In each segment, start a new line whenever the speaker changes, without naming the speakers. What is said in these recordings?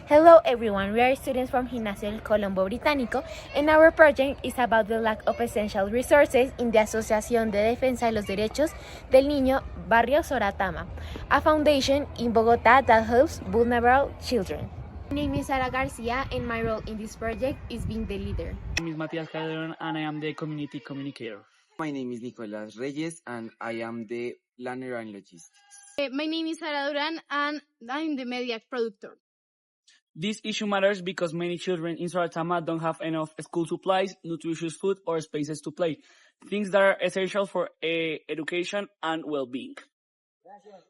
Hello everyone, we are students from Gimnasio del Colombo Británico and our project is about the lack of essential resources in the Asociación de Defensa de los Derechos del Niño Barrio Soratama, a foundation in Bogotá that helps vulnerable children. My name is Sara Garcia and my role in this project is being the leader.
My name is Matías and I am the community communicator.
My name is Nicolás and I am the planner and logistics.
My name is Sara and I'm the media producer.
This issue matters because many children in Soratama don't have enough school supplies, nutritious food, or spaces to play, things that are essential for education and well-being.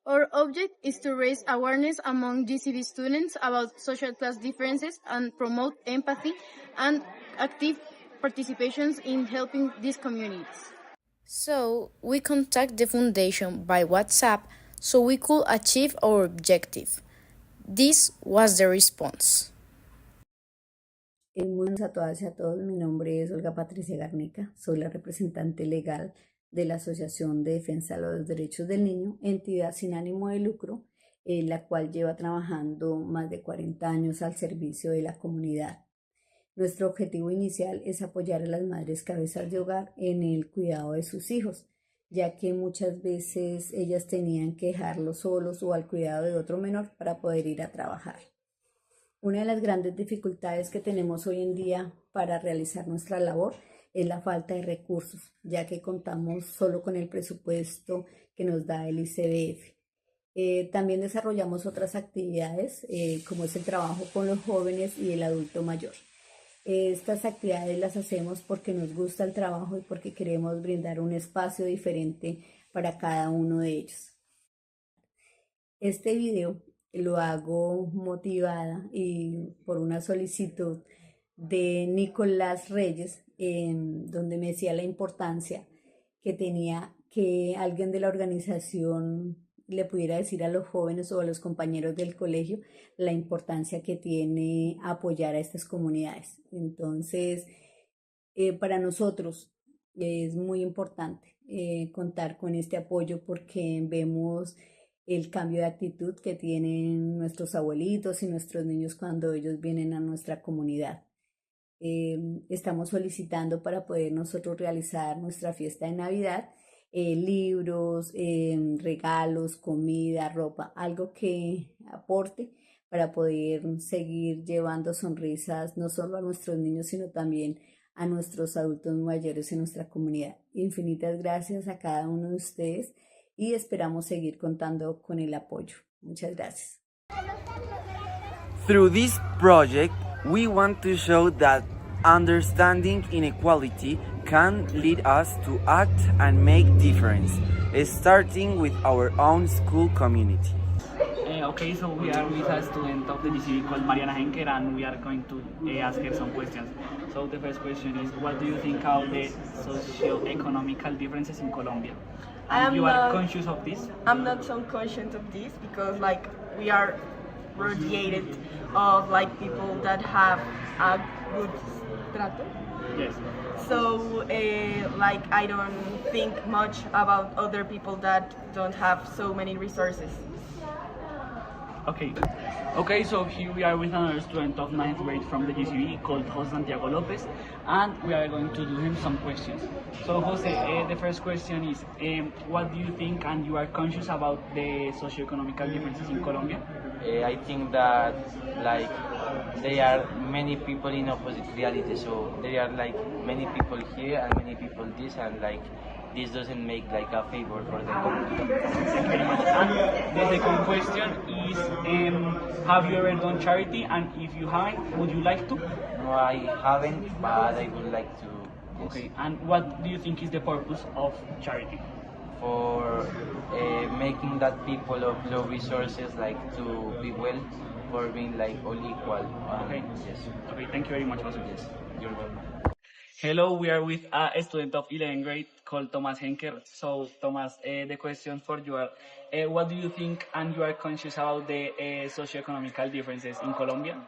Our object is to raise awareness among GCB students about social class differences and promote empathy and active participations in helping these communities.
So, we contact the foundation by WhatsApp so we could achieve our objective. This was the response.
Muy buenas a todas y a todos. Mi nombre es Olga Patricia Garnica. Soy la representante legal de la Asociación de Defensa de los Derechos del Niño, entidad sin ánimo de lucro, la cual lleva trabajando más de 40 años al servicio de la comunidad. Nuestro objetivo inicial es apoyar a las madres cabezas de hogar en el cuidado de sus hijos, ya que muchas veces ellas tenían que dejarlos solos o al cuidado de otro menor para poder ir a trabajar. Una de las grandes dificultades que tenemos hoy en día para realizar nuestra labor es la falta de recursos, ya que contamos solo con el presupuesto que nos da el ICBF. También desarrollamos otras actividades, como es el trabajo con los jóvenes y el adulto mayor. Estas actividades las hacemos porque nos gusta el trabajo y porque queremos brindar un espacio diferente para cada uno de ellos. Este video lo hago motivada y por una solicitud de Nicolás Reyes, donde me decía la importancia que tenía que alguien de la organización le pudiera decir a los jóvenes o a los compañeros del colegio la importancia que tiene apoyar a estas comunidades. Entonces, para nosotros es muy importante contar con este apoyo porque vemos el cambio de actitud que tienen nuestros abuelitos y nuestros niños cuando ellos vienen a nuestra comunidad. Estamos solicitando para poder nosotros realizar nuestra fiesta de Navidad, libros, regalos, comida, ropa, algo que aporte para poder seguir llevando sonrisas no solo a nuestros niños, sino también a nuestros adultos mayores en nuestra comunidad. Infinitas gracias a cada uno de ustedes y esperamos seguir contando con el apoyo. Muchas gracias.
Through this project, we want to show that understanding inequality can lead us to act and make difference, starting with our own school community.
Okay, so we are with a student of the GCB called Mariana Henker and we are going to ask her some questions. So the first question is, what do you think of the socio-economical differences in Colombia? And you are conscious of this?
I'm not so conscious of this because we are radiated of people that have a good trato.
Yes.
So I don't think much about other people that don't have so many resources.
Okay, so here we are with another student of 9th grade from the GCB called Jose Santiago Lopez, and we are going to do him some questions. So Jose, the first question is, what do you think and you are conscious about the socioeconomical differences in Colombia?
I think that there are many people in opposite reality, so there are many people here and many people this, and this doesn't make a favor for the community.
Thank you very much. And the second question is, have you ever done charity, and if you haven't, would you like to?
No, I haven't, but I would like to. Yes.
Okay, and what do you think is the purpose of charity?
For making that people of low resources to be well, for being all equal.
Okay.
Yes.
Okay, thank you very much, Jose.
Yes, you're welcome.
Hello, we are with a student of 11th grade called Thomas Henker. So, Thomas, the question for you are, what do you think and you are conscious about the socioeconomical differences in Colombia?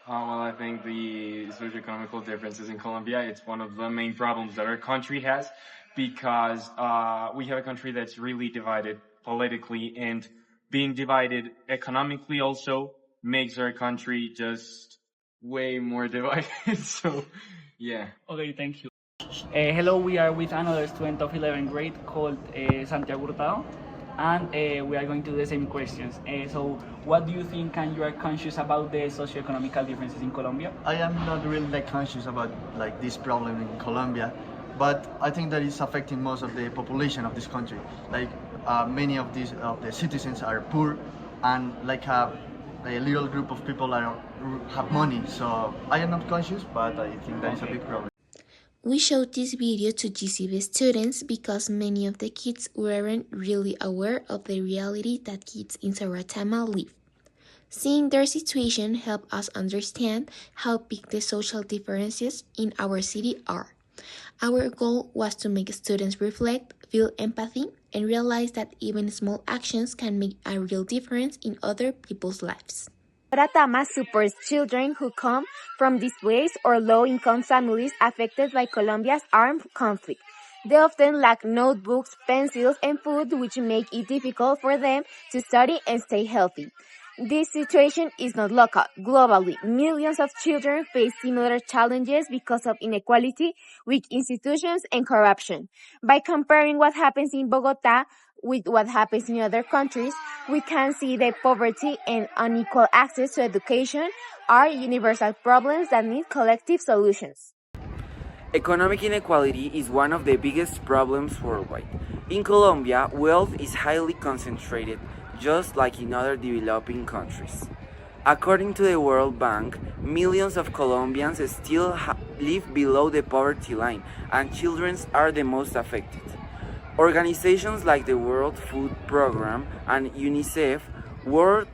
Well, I think the socioeconomical differences in Colombia, it's one of the main problems that our country has because we have a country that's really divided politically and being divided economically also makes our country just way more divided. So, yeah.
Okay, thank you. Hello, we are with another student of 11th grade called Santiago Hurtado, and we are going to do the same questions. So, what do you think, and you are conscious about the socioeconomical differences in Colombia?
I am not really conscious about this problem in Colombia, but I think that it's affecting most of the population of this country. Many of the citizens are poor, and a little group of people have money. So I am not conscious, but I think that is a big problem.
We showed this video to GCB students because many of the kids weren't really aware of the reality that kids in Saratama live. Seeing their situation helped us understand how big the social differences in our city are. Our goal was to make students reflect, feel empathy, and realize that even small actions can make a real difference in other people's lives. Saratama supports children who come from displaced or low-income families affected by Colombia's armed conflict. They often lack notebooks, pencils, and food, which make it difficult for them to study and stay healthy. This situation is not local. Globally, millions of children face similar challenges because of inequality, weak institutions, and corruption. By comparing what happens in Bogotá with what happens in other countries, we can see that poverty and unequal access to education are universal problems that need collective solutions.
Economic inequality is one of the biggest problems worldwide. In Colombia, wealth is highly concentrated, just like in other developing countries. According to the World Bank, millions of Colombians still live below the poverty line, and children are the most affected. Organizations like the World Food Programme and UNICEF work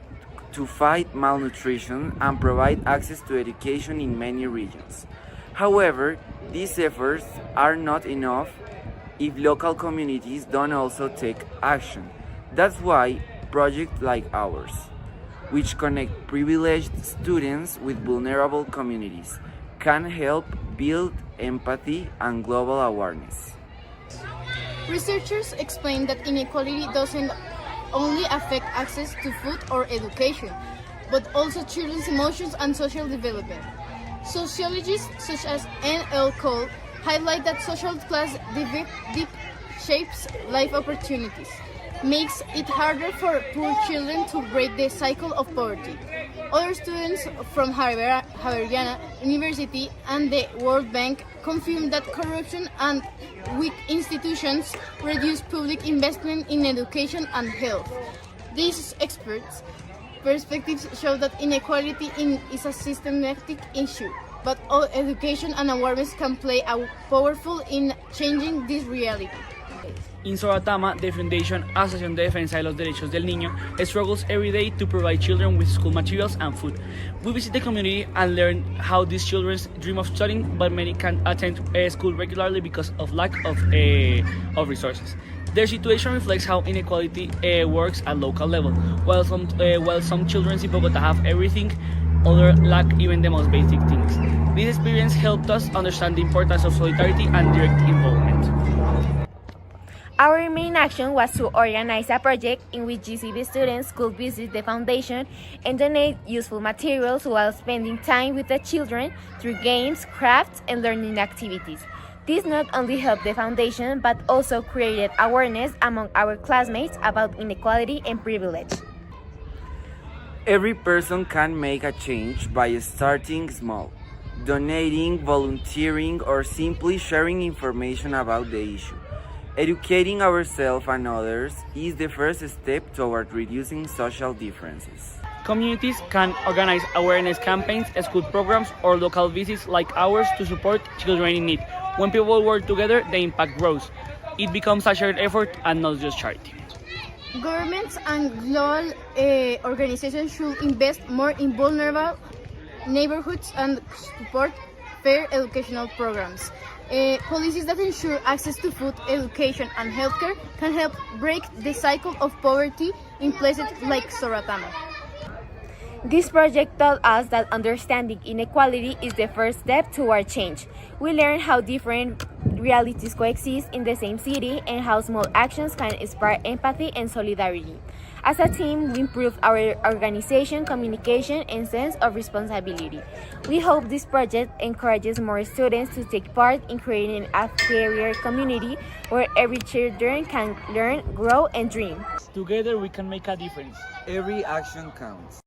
to fight malnutrition and provide access to education in many regions. However, these efforts are not enough if local communities don't also take action. That's why projects like ours, which connect privileged students with vulnerable communities, can help build empathy and global awareness.
Researchers explain that inequality doesn't only affect access to food or education, but also children's emotions and social development. Sociologists such as N.L. Cole highlight that social class deep shapes life opportunities, makes it harder for poor children to break the cycle of poverty. Other students from Javeriana University and the World Bank confirm that corruption and weak institutions reduce public investment in education and health. These experts' perspectives show that inequality is a systematic issue, but all education and awareness can play a powerful in changing this reality.
In Saratama, the Foundation Asociación de Defensa de los Derechos del Niño struggles every day to provide children with school materials and food. We visit the community and learn how these children dream of studying, but many can't attend school regularly because of lack of resources. Their situation reflects how inequality works at local level. While some children in Bogotá have everything, others lack even the most basic things. This experience helped us understand the importance of solidarity and direct involvement.
Our main action was to organize a project in which GCB students could visit the foundation and donate useful materials while spending time with the children through games, crafts, and learning activities. This not only helped the foundation, but also created awareness among our classmates about inequality and privilege.
Every person can make a change by starting small, donating, volunteering, or simply sharing information about the issue. Educating ourselves and others is the first step toward reducing social differences.
Communities can organize awareness campaigns, school programs, or local visits like ours to support children in need. When people work together, the impact grows. It becomes a shared effort and not just charity.
Governments and global organizations should invest more in vulnerable neighborhoods and support fair educational programs. Policies that ensure access to food, education, and healthcare can help break the cycle of poverty in places like Saratama.
This project taught us that understanding inequality is the first step toward change. We learned how different realities coexist in the same city and how small actions can inspire empathy and solidarity. As a team, we improved our organization, communication, and sense of responsibility. We hope this project encourages more students to take part in creating a fairer community where every children can learn, grow, and dream.
Together we can make a difference.
Every action counts.